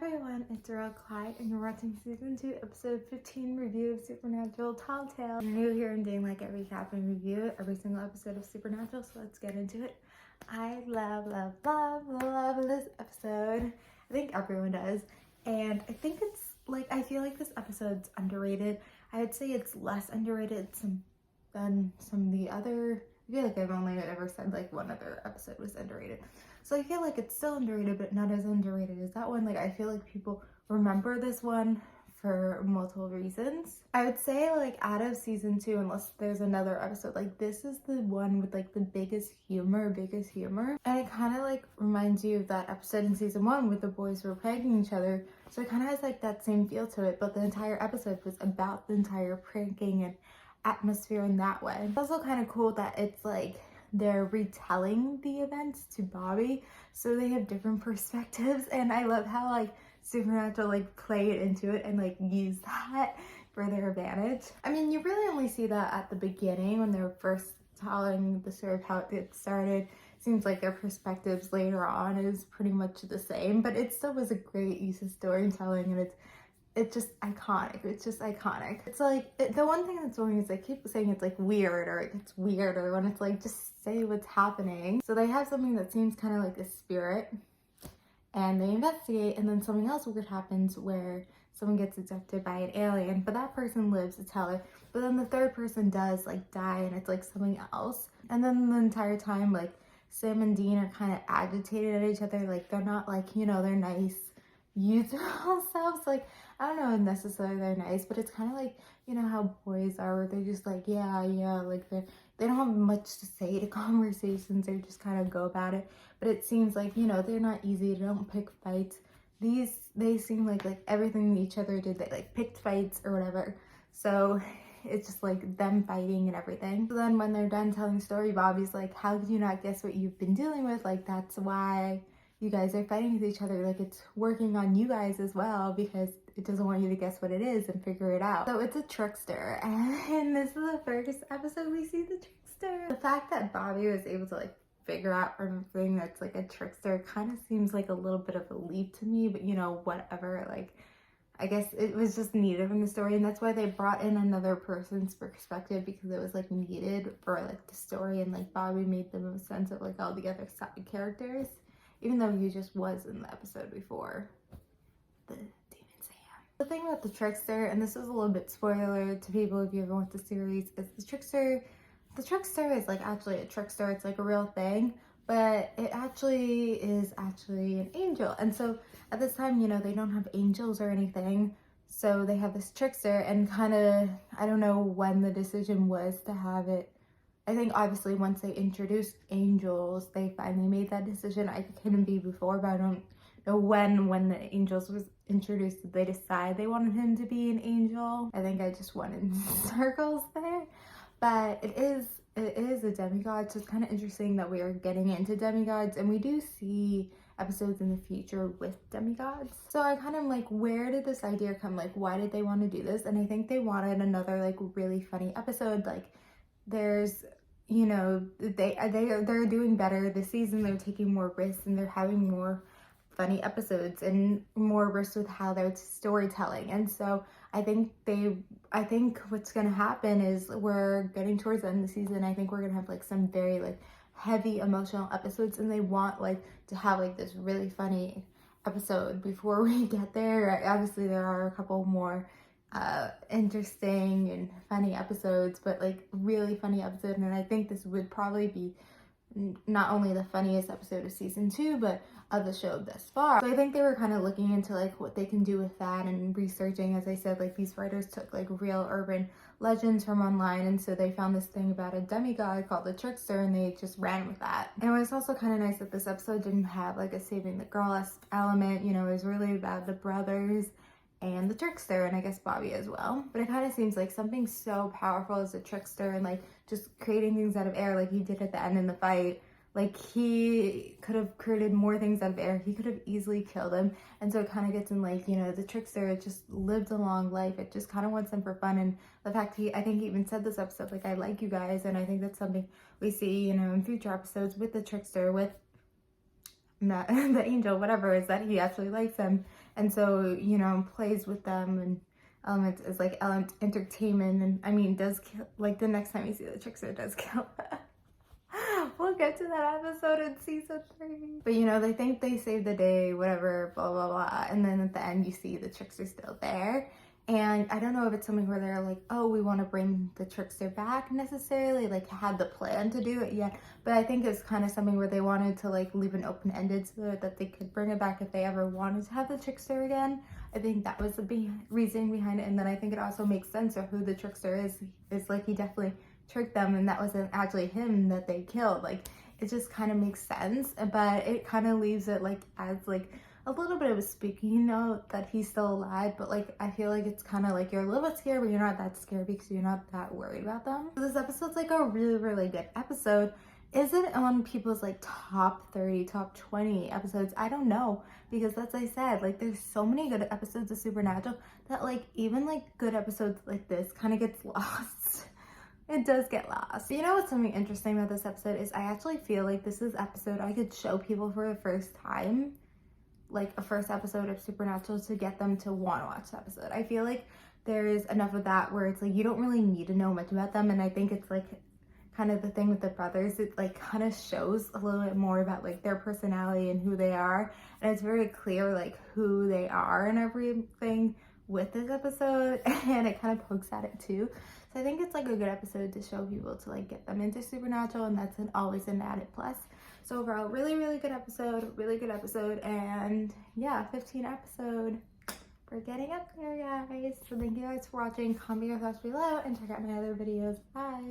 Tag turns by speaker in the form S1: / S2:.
S1: everyone, it's Royal Clyde and you're watching season 2 episode 15 review of Supernatural Telltale. If you're new here, I'm doing like a recap and review every single episode of Supernatural, so let's get into it. I love this episode. I think everyone does, and I think it's like, I feel like this episode's underrated. I would say it's less underrated than some of the other. I feel like I've only ever said like one other episode was underrated. So I feel like it's still underrated, but not as underrated as that one. Like, I feel like people remember this one for multiple reasons. I would say like out of season 2, unless there's another episode, like this is the one with like the biggest humor. And it kind of like reminds you of that episode in season 1 where the boys were pranking each other. So it kind of has like that same feel to it, but the entire episode was about the entire pranking and atmosphere in that way. It's also kind of cool that it's like they're retelling the events to Bobby, so they have different perspectives, and I love how like Supernatural like play it into it and like use that for their advantage. I mean, you really only see that at the beginning when they're first telling the story of how it started. Seems like their perspectives later on is pretty much the same, but it still was a great use of storytelling, and it's just iconic. It's just iconic. It's like, the one thing that's annoying is I keep saying it's like weird, or it gets weirder when it's like, just say what's happening. So they have something that seems kind of like a spirit, and they investigate, and then something else weird happens where someone gets abducted by an alien, but that person lives to tell it. But then the third person does like die, and it's like something else. And then the entire time, like Sam and Dean are kind of agitated at each other. Like, they're not like, you know, they're nice youthful selves. Like, I don't know if necessarily they're nice, but it's kind of like, you know how boys are, where they're just like, yeah, like they don't have much to say to conversations. They just kind of go about it. But it seems like, you know, they're not easy. They don't pick fights. They seem like everything each other did, they like picked fights or whatever. So it's just like them fighting and everything. So then when they're done telling the story, Bobby's like, how did you not guess what you've been dealing with? Like, that's why you guys are fighting with each other. Like, it's working on you guys as well, because it doesn't want you to guess what it is and figure it out. So it's a trickster, and this is the first episode we see the trickster. The fact that Bobby was able to like figure out everything that's like a trickster kind of seems like a little bit of a leap to me, but you know, whatever. Like, I guess it was just needed in the story, and that's why they brought in another person's perspective, because it was like needed for like the story, and like Bobby made the most sense of like all the other side characters, even though he just was in the episode before, the Demon Sam. The thing about the trickster, and this is a little bit spoiler to people if you ever watched the series, is the trickster is like actually a trickster. It's like a real thing, but it actually is actually an angel. And so at this time, you know, they don't have angels or anything, so they have this trickster, and kind of, I don't know when the decision was to have it. I think obviously once they introduced angels, they finally made that decision. I couldn't be before, but I don't know when the angels was introduced, did they decide they wanted him to be an angel? I think I just went in circles there. But it is a demigod, so it's kind of interesting that we are getting into demigods, and we do see episodes in the future with demigods. So I kind of like, where did this idea come? Like, why did they want to do this? And I think they wanted another like really funny episode. Like, there's, you know, they're doing better this season. They're taking more risks, and they're having more funny episodes and more risks with how they're storytelling. And so I think what's gonna happen is we're getting towards the end of the season. I think we're gonna have like some very like heavy emotional episodes, and they want like to have like this really funny episode before we get there. Obviously there are a couple more interesting and funny episodes, but like really funny episode, and I think this would probably be not only the funniest episode of season 2, but of the show thus far. So I think they were kind of looking into like what they can do with that, and researching. As I said, like these writers took like real urban legends from online, and so they found this thing about a demigod called the trickster, and they just ran with that. And it was also kind of nice that this episode didn't have like a saving the girl-esque element. You know, it was really about the brothers and the trickster, and I guess Bobby as well. But it kind of seems like something so powerful as a trickster, and like just creating things out of air like he did at the end in the fight. Like, he could have created more things out of air. He could have easily killed him. And so it kind of gets in like, you know, the trickster, it just lived a long life. It just kind of wants them for fun. And the fact I think he even said this episode, like, I like you guys. And I think that's something we see, you know, in future episodes with the trickster, with the angel, whatever, is that he actually likes them, and so, you know, plays with them, and Element is like Element entertainment, and I mean, does kill, like the next time you see the trickster does kill. We'll get to that episode in season 3. But you know, they think they saved the day, whatever, blah blah blah, and then at the end you see the trickster still there. And I don't know if it's something where they're like, oh, we want to bring the trickster back necessarily, like had the plan to do it yet. But I think it's kind of something where they wanted to like leave an open-ended so that they could bring it back if they ever wanted to have the trickster again. I think that was the reason behind it. And then I think it also makes sense of who the trickster is. It's like he definitely tricked them, and that wasn't actually him that they killed. Like, it just kind of makes sense, but it kind of leaves it like as like a little bit of a spooky note that he's still alive, but like I feel like it's kind of like you're a little bit scared, but you're not that scared because you're not that worried about them. So this episode's like a really good episode. Is it on people's like top 30, top 20 episodes? I don't know, because as I said, like there's so many good episodes of Supernatural that like even like good episodes like this kind of gets lost. It does get lost. You know what's something interesting about this episode is I actually feel like this is episode I could show people for the first time, like a first episode of Supernatural, to get them to want to watch the episode. I feel like there is enough of that where it's like you don't really need to know much about them, and I think it's like kind of the thing with the brothers, it like kind of shows a little bit more about like their personality and who they are, and it's very clear like who they are and everything with this episode, and it kind of pokes at it too. So I think it's like a good episode to show people to like get them into Supernatural, and that's always an added plus. So overall, really good episode, and yeah, 15 episode. We're getting up there, guys. So thank you guys for watching. Comment your thoughts below and check out my other videos. Bye.